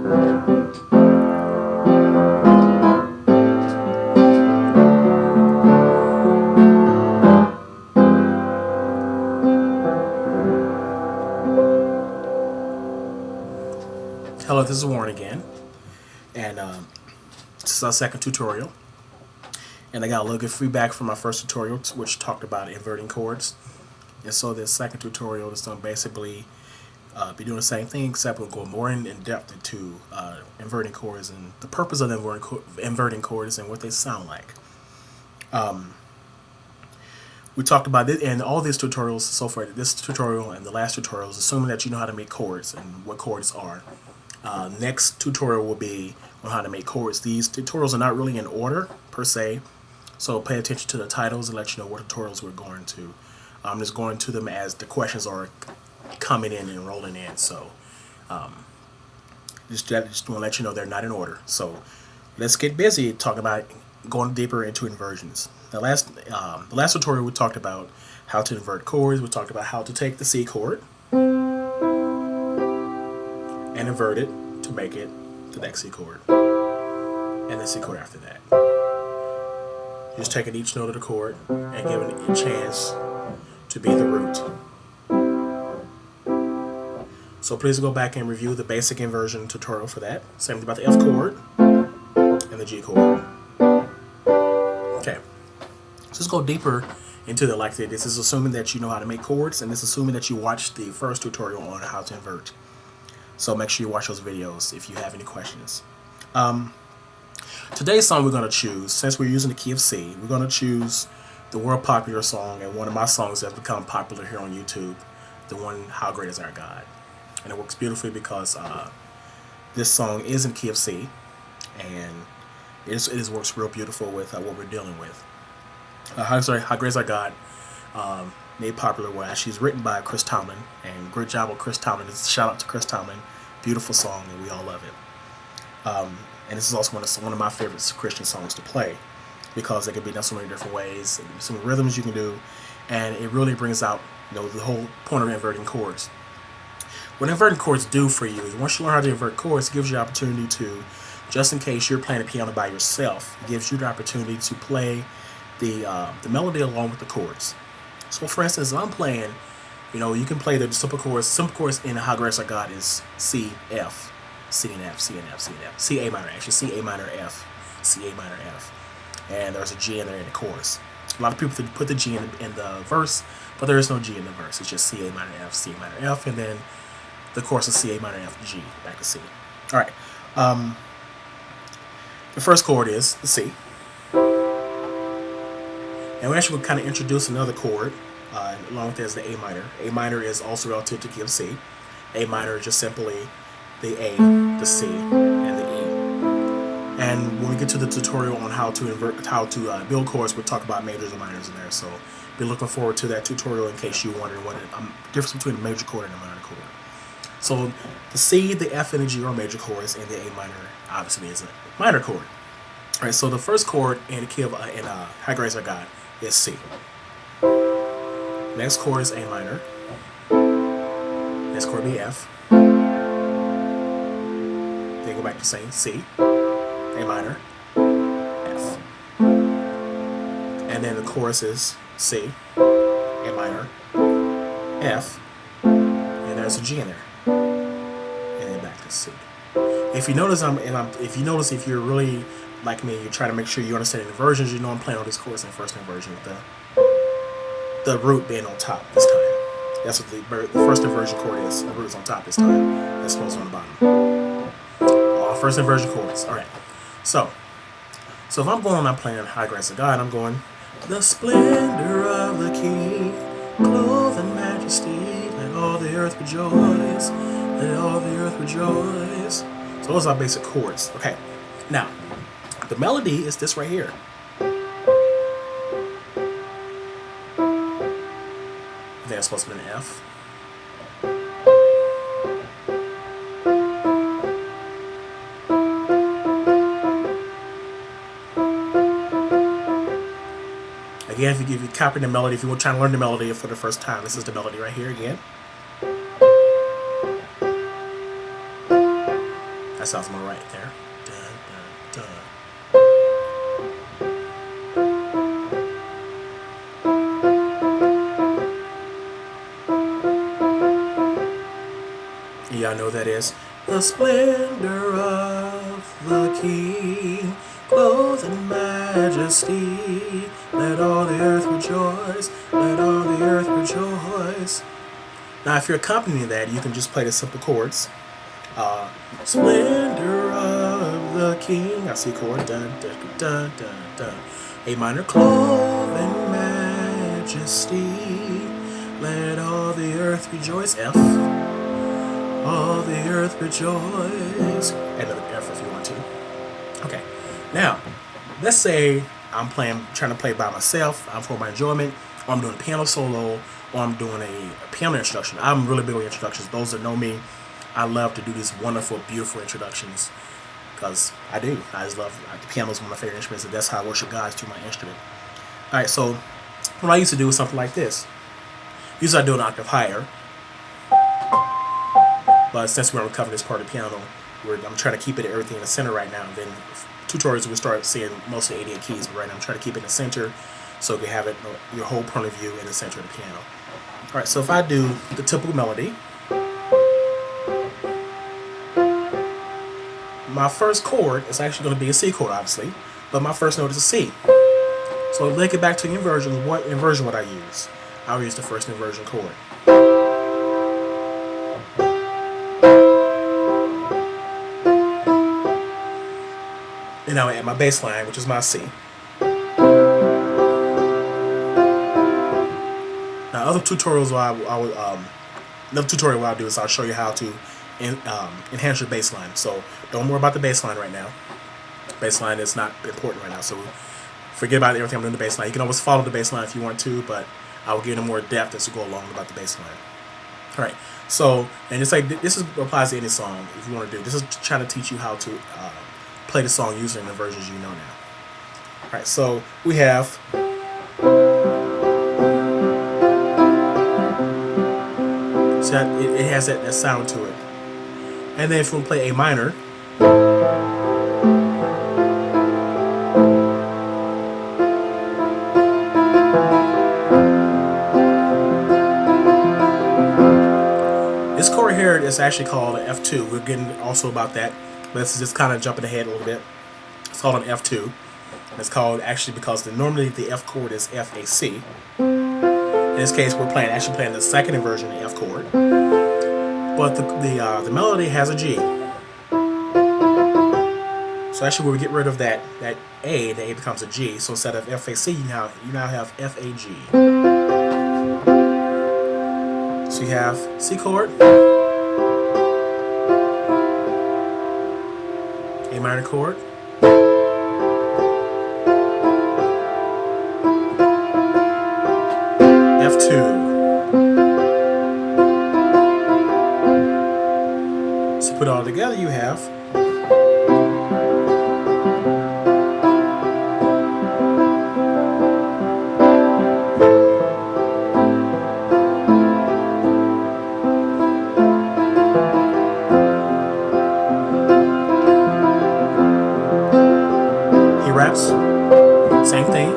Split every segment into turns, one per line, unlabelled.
Hello, this is Warren again, and this is our second tutorial, and I got a little good feedback from my first tutorial, which talked about inverting chords. And so this second tutorial is going to basically be doing the same thing, except we'll go more in depth into inverting chords and the purpose of inverting chords and what they sound like. We talked about it in all these tutorials so far. This tutorial and the last tutorial is assuming that you know how to make chords and what chords are. Next tutorial will be on how to make chords. These tutorials are not really in order per se, so pay attention to the titles and let you know what tutorials we're going to. I'm just going to them as the questions are coming in and rolling in, so just want to let you know they're not in order. So let's get busy talking about going deeper into inversions. The last tutorial we talked about how to invert chords. We talked about how to take the C chord and invert it to make it the next C chord and the C chord after that. Just taking each note of the chord and giving it a chance to be the root. So please go back and review the basic inversion tutorial for that. Same thing about the F chord and the G chord. Okay, so let's go deeper into the like this. This is assuming that you know how to make chords, and this is assuming that you watched the first tutorial on how to invert. So make sure you watch those videos if you have any questions. Today's song we're going to choose, since we're using the key of C, we're going to choose the world popular song and one of my songs that's become popular here on YouTube, the one How Great Is Our God. And it works beautifully because this song is in key of C, and it works real beautiful with what we're dealing with. How Great Is Our God, made popular well. She's written by Chris Tomlin, and great job with Chris Tomlin. Shout out to Chris Tomlin. Beautiful song, and we all love it. And this is also one of my favorite Christian songs to play because they can be done so many different ways, and some rhythms you can do, and it really brings out the whole point of inverting chords. What inverting chords do for you is once you learn how to invert chords, it gives you the opportunity to, just in case you're playing the piano by yourself, it gives you the opportunity to play the melody along with the chords. So for instance, if I'm playing, you can play the simple chords. Simple chords in How Great Is Our God is C, F, C and F, C and F, C and F, C, A minor actually, C, A minor, F, C, A minor, F. And there's a G in there in the chorus. A lot of people put the G in the verse, but there is no G in the verse. It's just C, A minor, F, C, A minor, F, and then the chorus is C, A minor, F, G, back to C. All right. The first chord is the C. And we actually will kind of introduce another chord along with that is the A minor. A minor is also relative to key of C. A minor is just simply the A, the C, and the E. And when we get to the tutorial on how to build chords, we'll talk about majors and minors in there. So be looking forward to that tutorial in case you're wondering what the difference between a major chord and a minor chord. So the C, the F, and the G are major chords, and the A minor obviously is a minor chord. All right. So the first chord in the key of How Great Is Our God is C. Next chord is A minor. Next chord will be F. Then go back to saying C, A minor, F. And then the chorus is C, A minor, F, and there's a G in there. And then back to C. If you notice, if you're really like me, you're trying to make sure you understand the inversions, I'm playing all these chords in first inversion with the root being on top this time. That's what the first inversion chord is. The root is on top this time. That's supposed to be on the bottom. First inversion chords. All right. So if I'm playing How Great Is Our God, I'm going, the splendor of the King, clothed in majesty, let all the earth rejoice, let all the earth rejoice. So those are basic chords. Okay. Now, the melody is this right here. That's supposed to be an F. Again, if you copy the melody, if you were trying to learn the melody for the first time, this is the melody right here again. That sounds more right there. Dun, dun, dun. Y'all know that is the splendor of the King, clothed in majesty. Let all the earth rejoice. Let all the earth rejoice. Now, if you're accompanying that, you can just play the simple chords. Splendor of the King. I see chord. Dun, dun, dun, dun, dun. A minor, clothed in majesty. Let all the earth rejoice. F. All the earth rejoice. Another F if you want to. Okay. Now, let's say I'm trying to play by myself. I'm for my enjoyment. Or I'm doing a piano solo. Or I'm doing a piano introduction. I'm really big on introductions. Those that know me, I love to do these wonderful, beautiful introductions. Because I do. I just love the piano is one of my favorite instruments. And that's how I worship God, is through my instrument. Alright, so what I used to do is something like this. Usually I do an octave higher. But since we're covering this part of the piano, I'm trying to keep it everything in the center right now. Then tutorials we'll start seeing mostly 88 keys, but right now I'm trying to keep it in the center so you have it your whole point of view in the center of the piano. Alright, so if I do the typical melody, my first chord is actually going to be a C chord, obviously, but my first note is a C. So link it back to the inversion. What inversion would I use? I'll use the first inversion chord. And now I add my bass line, which is my C. Now, other tutorials another tutorial what I'll do is I'll show you how to enhance your bass line. So don't worry about the bass line right now. Bass line is not important right now, so forget about everything I'm doing the bass line. You can always follow the bass line if you want to, but I will give you more depth as we go along about the bass line. All right. So, and it's like this applies to any song if you want to do. This is trying to teach you how to play the song using the versions you know now. All right, so we have so it has that sound to it. And then if you want to play A minor, this chord here is actually called an F2. We're getting also about that. But this is just kind of jumping ahead a little bit. It's called an F2. And it's called actually because normally the F chord is F A C. In this case, we're actually playing the second inversion of the F chord. But the melody has a G. So actually, when we get rid of that A, the A becomes a G. So instead of F A C, you now have F A G. So you have C chord, A minor chord, F2. So put it all together, you have same thing.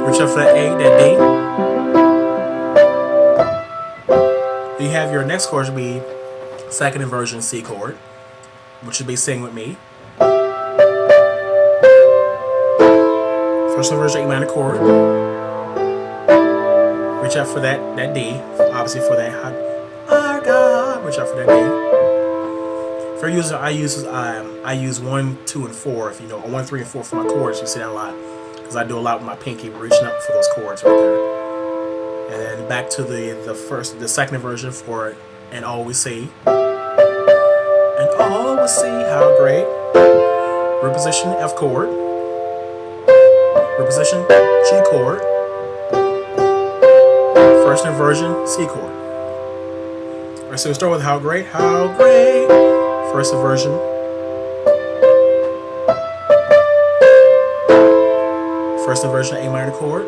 Reach up for that A, that D. You have your next chord should be second inversion C chord, which should be sing with me. First inversion A minor chord. Reach out for that D, obviously for that our God. Reach out for that D. For user, I use 1, 2, and 4. If you know, 1, 3, and 4 for my chords. You see that a lot because I do a lot with my pinky, reaching up for those chords right there. And then back to the second inversion for and all we see. And all we see how great. Reposition F chord. Reposition G chord. First inversion C chord. Alright, so we start with how great, first inversion. First inversion A minor chord.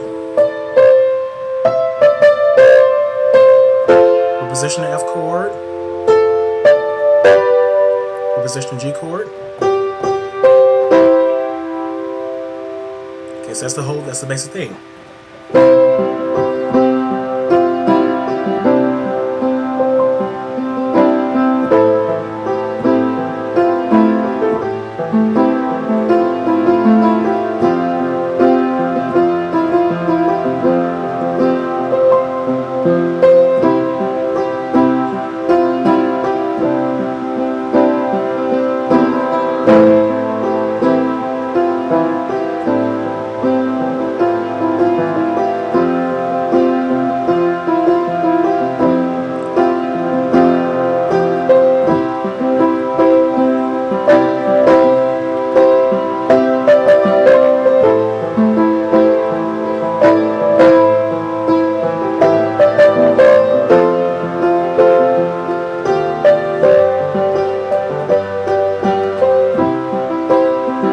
Reposition F chord. Reposition G chord. Okay, so that's the basic thing.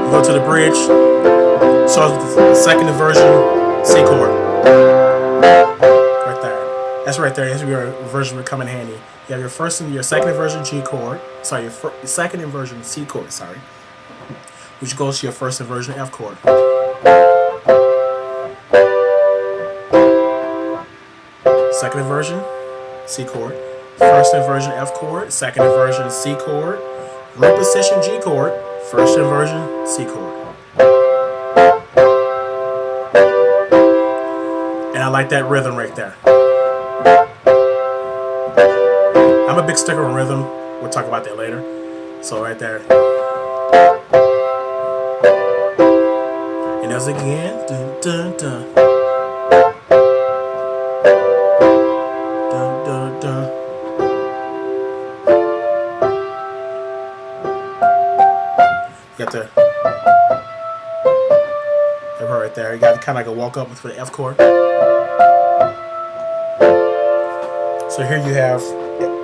Go to the bridge. Starts with the second inversion C chord. Right there. That's right there. That's where your inversion would come in handy. You have your second inversion G chord. Sorry, your second inversion C chord. Sorry, which goes to your first inversion F chord. Second inversion C chord. First inversion F chord. Second inversion C chord. Reposition G chord. First inversion C chord. And I like that rhythm right there. I'm a big sticker on rhythm. We'll talk about that later. So right there. And as again. Dun, dun, dun. Dun, dun, dun. You got the part right there. You got kind of like a walk up for the F chord. So here you have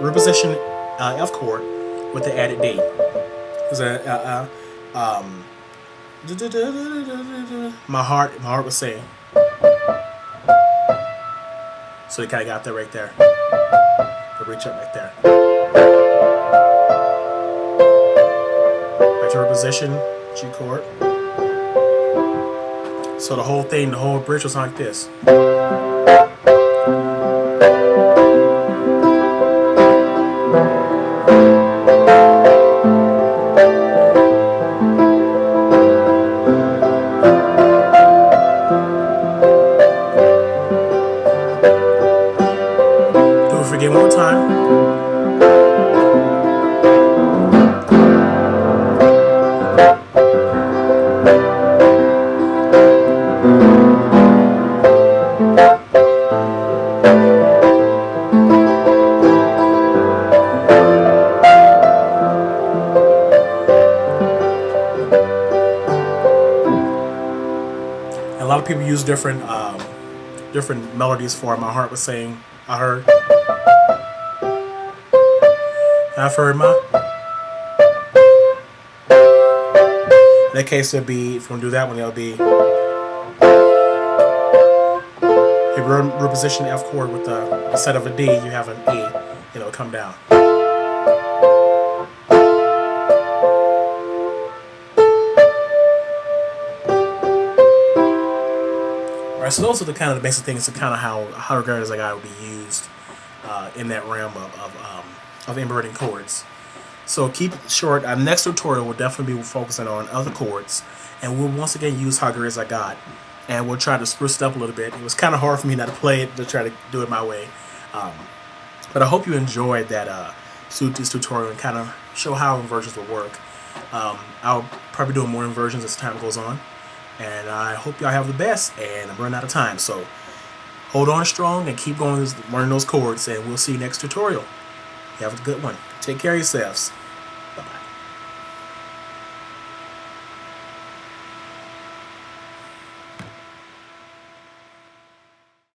reposition F chord with the added D. My heart was saying. So you kind of got that right there. The reach up right there. Reposition G chord. So the whole bridge was like this. Do it again one more time. A lot of people use different melodies for it. My heart was saying, I've heard my. In that case, it'll be, if we're gonna do that one, it'll be a reposition F chord with instead of a D, you have an E, it'll come down. Alright, so those are the kind of the basic things, of kind of how Regard As a God will be used in that realm of inverting chords. So keep it short. Our next tutorial will definitely be focusing on other chords, and we'll once again use How Great Is Our God, and we'll try to spruce it up a little bit. It was kind of hard for me not to play it, to try to do it my way, but I hope you enjoyed this tutorial and kind of show how inversions will work. I'll probably do more inversions as time goes on, and I hope y'all have the best, and I'm running out of time, so hold on strong and keep going learning those chords, and we'll see you next tutorial. You have a good one. Take care of yourselves.